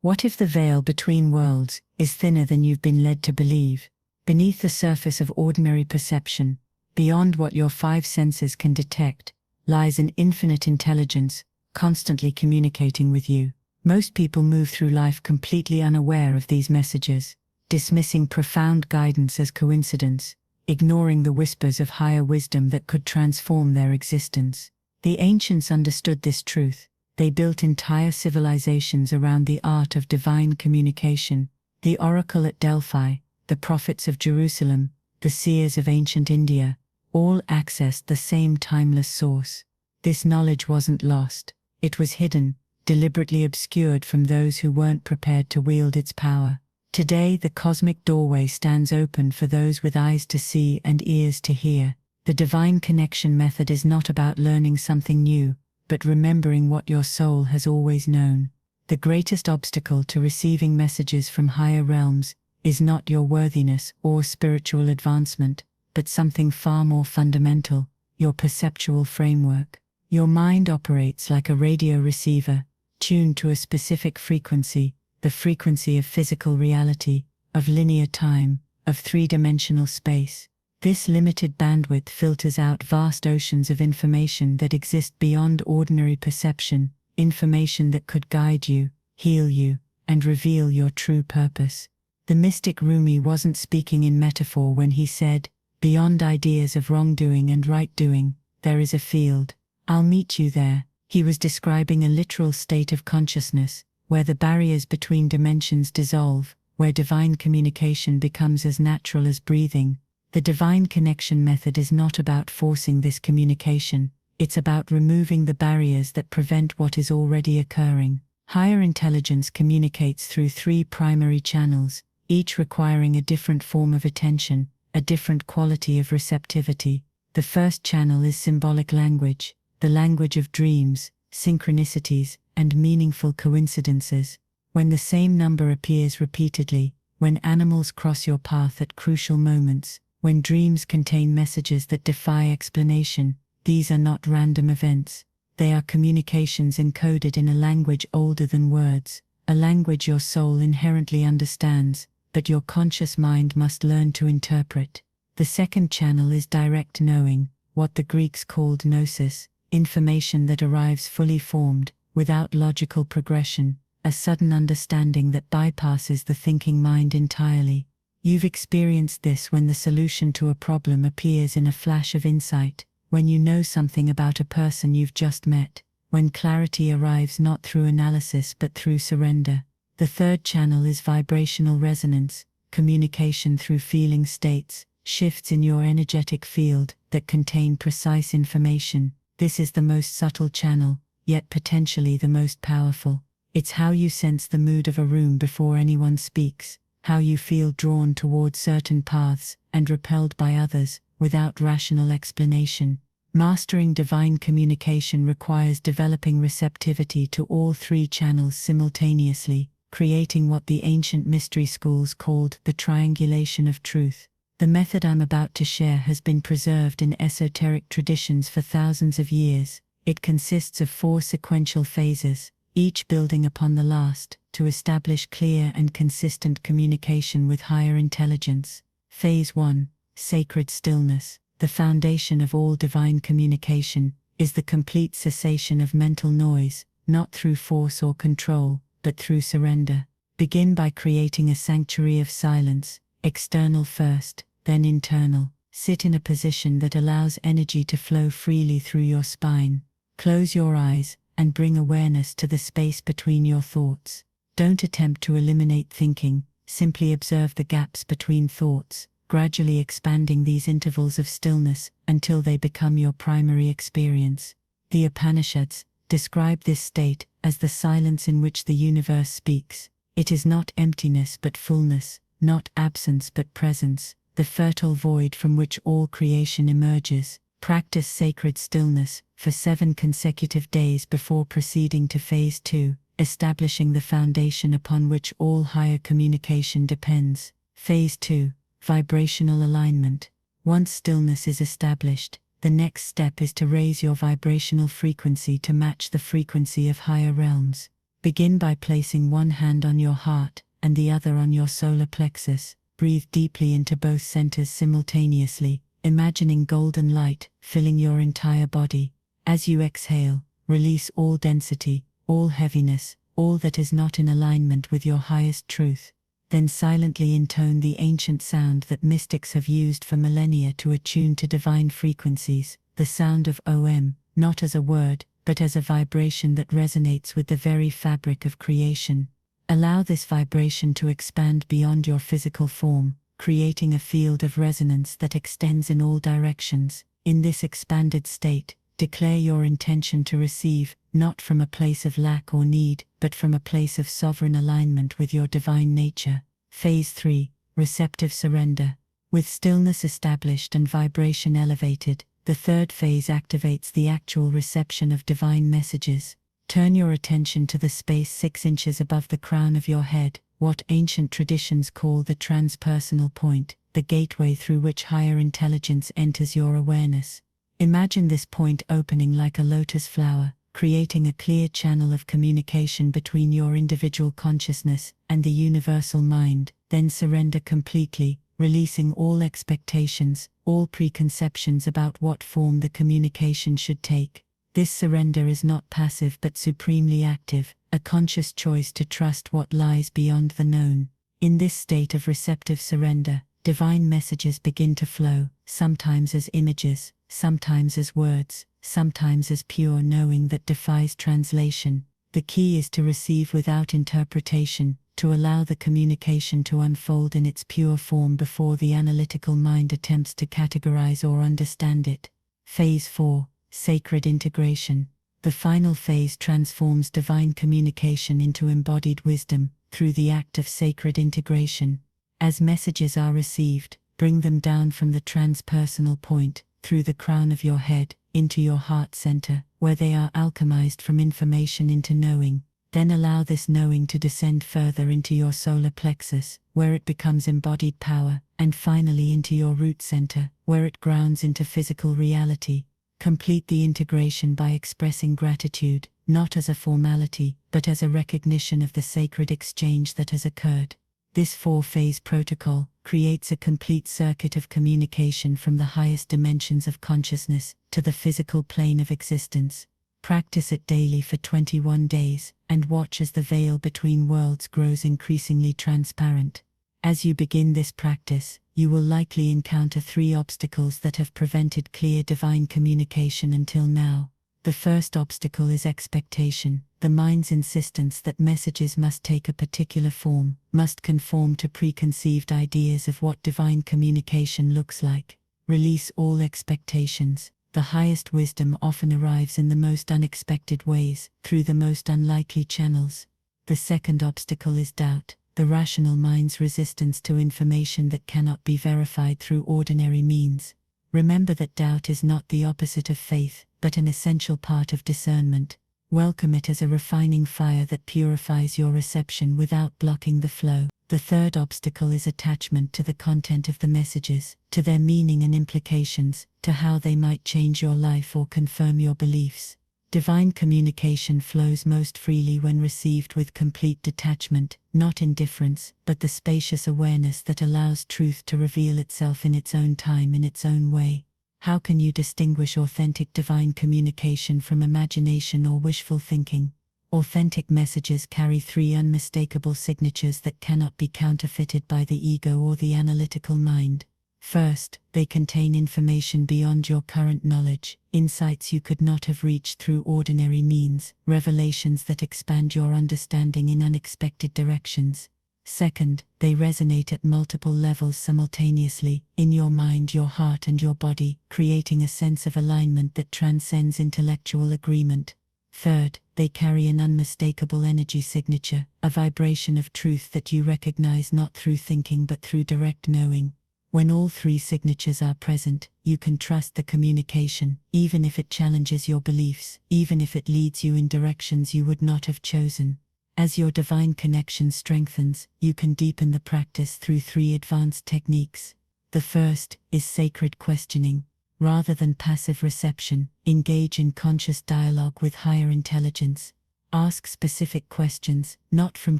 What if the veil between worlds is thinner than you've been led to believe? Beneath the surface of ordinary perception, beyond what your five senses can detect, lies an infinite intelligence, constantly communicating with you. Most people move through life completely unaware of these messages, dismissing profound guidance as coincidence, ignoring the whispers of higher wisdom that could transform their existence. The ancients understood this truth. They built entire civilizations around the art of divine communication. The oracle at Delphi, the prophets of Jerusalem, the seers of ancient India, all accessed the same timeless source. This knowledge wasn't lost. It was hidden, deliberately obscured from those who weren't prepared to wield its power. Today, the cosmic doorway stands open for those with eyes to see and ears to hear. The divine connection method is not about learning something new, but remembering what your soul has always known. The greatest obstacle to receiving messages from higher realms is not your worthiness or spiritual advancement, but something far more fundamental, your perceptual framework. Your mind operates like a radio receiver, tuned to a specific frequency, the frequency of physical reality, of linear time, of three-dimensional space. This limited bandwidth filters out vast oceans of information that exist beyond ordinary perception, information that could guide you, heal you, and reveal your true purpose. The mystic Rumi wasn't speaking in metaphor when he said, "Beyond ideas of wrongdoing and right-doing, there is a field. I'll meet you there." He was describing a literal state of consciousness, where the barriers between dimensions dissolve, where divine communication becomes as natural as breathing. The divine connection method is not about forcing this communication, it's about removing the barriers that prevent what is already occurring. Higher intelligence communicates through three primary channels, each requiring a different form of attention, a different quality of receptivity. The first channel is symbolic language, the language of dreams, synchronicities, and meaningful coincidences. When the same number appears repeatedly, when animals cross your path at crucial moments, when dreams contain messages that defy explanation, these are not random events. They are communications encoded in a language older than words, a language your soul inherently understands, but your conscious mind must learn to interpret. The second channel is direct knowing, what the Greeks called gnosis, information that arrives fully formed, without logical progression, a sudden understanding that bypasses the thinking mind entirely. You've experienced this when the solution to a problem appears in a flash of insight, when you know something about a person you've just met, when clarity arrives not through analysis but through surrender. The third channel is vibrational resonance, communication through feeling states, shifts in your energetic field that contain precise information. This is the most subtle channel, yet potentially the most powerful. It's how you sense the mood of a room before anyone speaks, how you feel drawn toward certain paths and repelled by others, without rational explanation. Mastering divine communication requires developing receptivity to all three channels simultaneously, creating what the ancient mystery schools called the triangulation of truth. The method I'm about to share has been preserved in esoteric traditions for thousands of years. It consists of 4 sequential phases, each building upon the last, to establish clear and consistent communication with higher intelligence. Phase 1, Sacred Stillness. The foundation of all divine communication is the complete cessation of mental noise, not through force or control, but through surrender. Begin by creating a sanctuary of silence, external first, then internal. Sit in a position that allows energy to flow freely through your spine. Close your eyes and bring awareness to the space between your thoughts. Don't attempt to eliminate thinking, simply observe the gaps between thoughts, gradually expanding these intervals of stillness until they become your primary experience. The Upanishads describe this state as the silence in which the universe speaks. It is not emptiness but fullness, not absence but presence, the fertile void from which all creation emerges. Practice sacred stillness for 7 consecutive days before proceeding to Phase 2, establishing the foundation upon which all higher communication depends. Phase 2, Vibrational Alignment. Once stillness is established, the next step is to raise your vibrational frequency to match the frequency of higher realms. Begin by placing one hand on your heart and the other on your solar plexus. Breathe deeply into both centers simultaneously, imagining golden light filling your entire body. As you exhale, release all density, all heaviness, all that is not in alignment with your highest truth. Then silently intone the ancient sound that mystics have used for millennia to attune to divine frequencies, the sound of Om, not as a word, but as a vibration that resonates with the very fabric of creation. Allow this vibration to expand beyond your physical form, creating a field of resonance that extends in all directions. In this expanded state, declare your intention to receive, not from a place of lack or need, but from a place of sovereign alignment with your divine nature. Phase 3. Receptive surrender. With stillness established and vibration elevated, the third phase activates the actual reception of divine messages. Turn your attention to the space 6 inches above the crown of your head, what ancient traditions call the transpersonal point, the gateway through which higher intelligence enters your awareness. Imagine this point opening like a lotus flower, creating a clear channel of communication between your individual consciousness and the universal mind. Then surrender completely, releasing all expectations, all preconceptions about what form the communication should take. This surrender is not passive but supremely active, a conscious choice to trust what lies beyond the known. In this state of receptive surrender, divine messages begin to flow, sometimes as images, sometimes as words, sometimes as pure knowing that defies translation. The key is to receive without interpretation, to allow the communication to unfold in its pure form before the analytical mind attempts to categorize or understand it. Phase 4. Sacred integration. The final phase transforms divine communication into embodied wisdom through the act of sacred integration. As messages are received, bring them down from the transpersonal point, through the crown of your head, into your heart center, where they are alchemized from information into knowing. Then allow this knowing to descend further into your solar plexus, where it becomes embodied power, and finally into your root center, where it grounds into physical reality. Complete the integration by expressing gratitude, not as a formality, but as a recognition of the sacred exchange that has occurred. This 4-phase protocol creates a complete circuit of communication from the highest dimensions of consciousness to the physical plane of existence. Practice it daily for 21 days, and watch as the veil between worlds grows increasingly transparent. As you begin this practice, you will likely encounter 3 obstacles that have prevented clear divine communication until now. The first obstacle is expectation, the mind's insistence that messages must take a particular form, must conform to preconceived ideas of what divine communication looks like. Release all expectations. The highest wisdom often arrives in the most unexpected ways, through the most unlikely channels. The second obstacle is doubt, the rational mind's resistance to information that cannot be verified through ordinary means. Remember that doubt is not the opposite of faith, but an essential part of discernment. Welcome it as a refining fire that purifies your reception without blocking the flow. The third obstacle is attachment to the content of the messages, to their meaning and implications, to how they might change your life or confirm your beliefs. Divine communication flows most freely when received with complete detachment, not indifference, but the spacious awareness that allows truth to reveal itself in its own time, in its own way. How can you distinguish authentic divine communication from imagination or wishful thinking? Authentic messages carry 3 unmistakable signatures that cannot be counterfeited by the ego or the analytical mind. First, they contain information beyond your current knowledge, insights you could not have reached through ordinary means, revelations that expand your understanding in unexpected directions. Second, they resonate at multiple levels simultaneously, in your mind, your heart, and your body, creating a sense of alignment that transcends intellectual agreement. Third, they carry an unmistakable energy signature, a vibration of truth that you recognize not through thinking but through direct knowing. When all 3 signatures are present, you can trust the communication, even if it challenges your beliefs, even if it leads you in directions you would not have chosen. As your divine connection strengthens, you can deepen the practice through 3 advanced techniques. The first is sacred questioning. Rather than passive reception, engage in conscious dialogue with higher intelligence. Ask specific questions, not from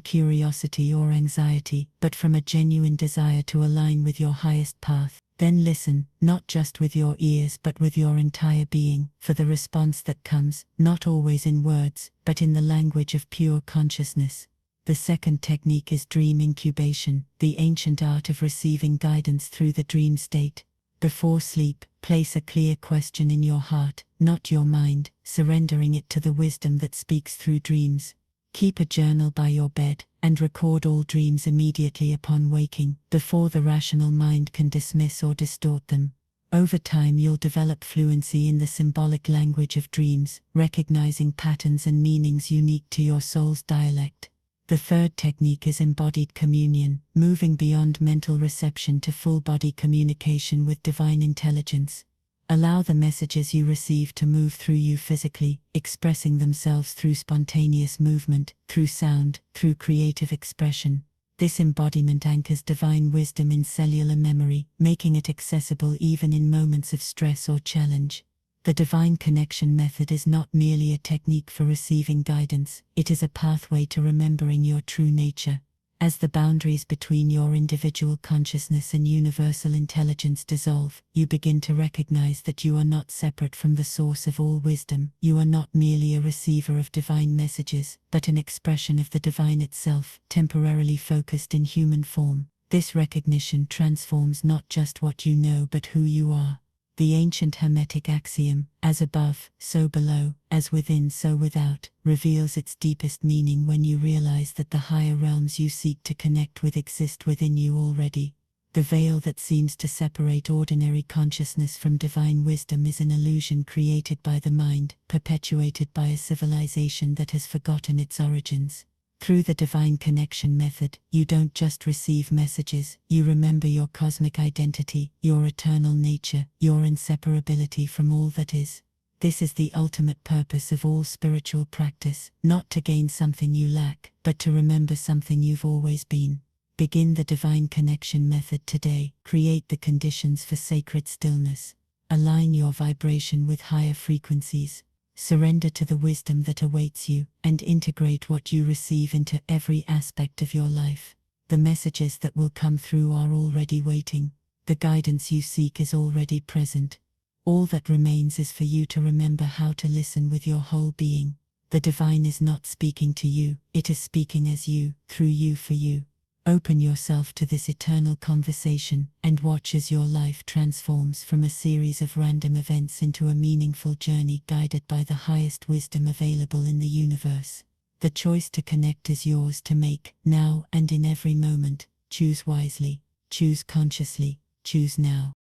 curiosity or anxiety, but from a genuine desire to align with your highest path. Then listen, not just with your ears but with your entire being, for the response that comes, not always in words, but in the language of pure consciousness. The second technique is dream incubation, the ancient art of receiving guidance through the dream state. Before sleep, place a clear question in your heart, not your mind, surrendering it to the wisdom that speaks through dreams. Keep a journal by your bed, and record all dreams immediately upon waking, before the rational mind can dismiss or distort them. Over time you'll develop fluency in the symbolic language of dreams, recognizing patterns and meanings unique to your soul's dialect. The third technique is embodied communion, moving beyond mental reception to full-body communication with divine intelligence. Allow the messages you receive to move through you physically, expressing themselves through spontaneous movement, through sound, through creative expression. This embodiment anchors divine wisdom in cellular memory, making it accessible even in moments of stress or challenge. The divine connection method is not merely a technique for receiving guidance, it is a pathway to remembering your true nature. As the boundaries between your individual consciousness and universal intelligence dissolve, you begin to recognize that you are not separate from the source of all wisdom. You are not merely a receiver of divine messages, but an expression of the divine itself, temporarily focused in human form. This recognition transforms not just what you know but who you are. The ancient Hermetic axiom, as above, so below, as within, so without, reveals its deepest meaning when you realize that the higher realms you seek to connect with exist within you already. The veil that seems to separate ordinary consciousness from divine wisdom is an illusion created by the mind, perpetuated by a civilization that has forgotten its origins. Through the divine connection method, you don't just receive messages, you remember your cosmic identity, your eternal nature, your inseparability from all that is. This is the ultimate purpose of all spiritual practice, not to gain something you lack, but to remember something you've always been. Begin the divine connection method today. Create the conditions for sacred stillness. Align your vibration with higher frequencies. Surrender to the wisdom that awaits you, and integrate what you receive into every aspect of your life. The messages that will come through are already waiting. The guidance you seek is already present. All that remains is for you to remember how to listen with your whole being. The divine is not speaking to you, it is speaking as you, through you, for you. Open yourself to this eternal conversation, and watch as your life transforms from a series of random events into a meaningful journey guided by the highest wisdom available in the universe. The choice to connect is yours to make, now and in every moment. Choose wisely, choose consciously, choose now.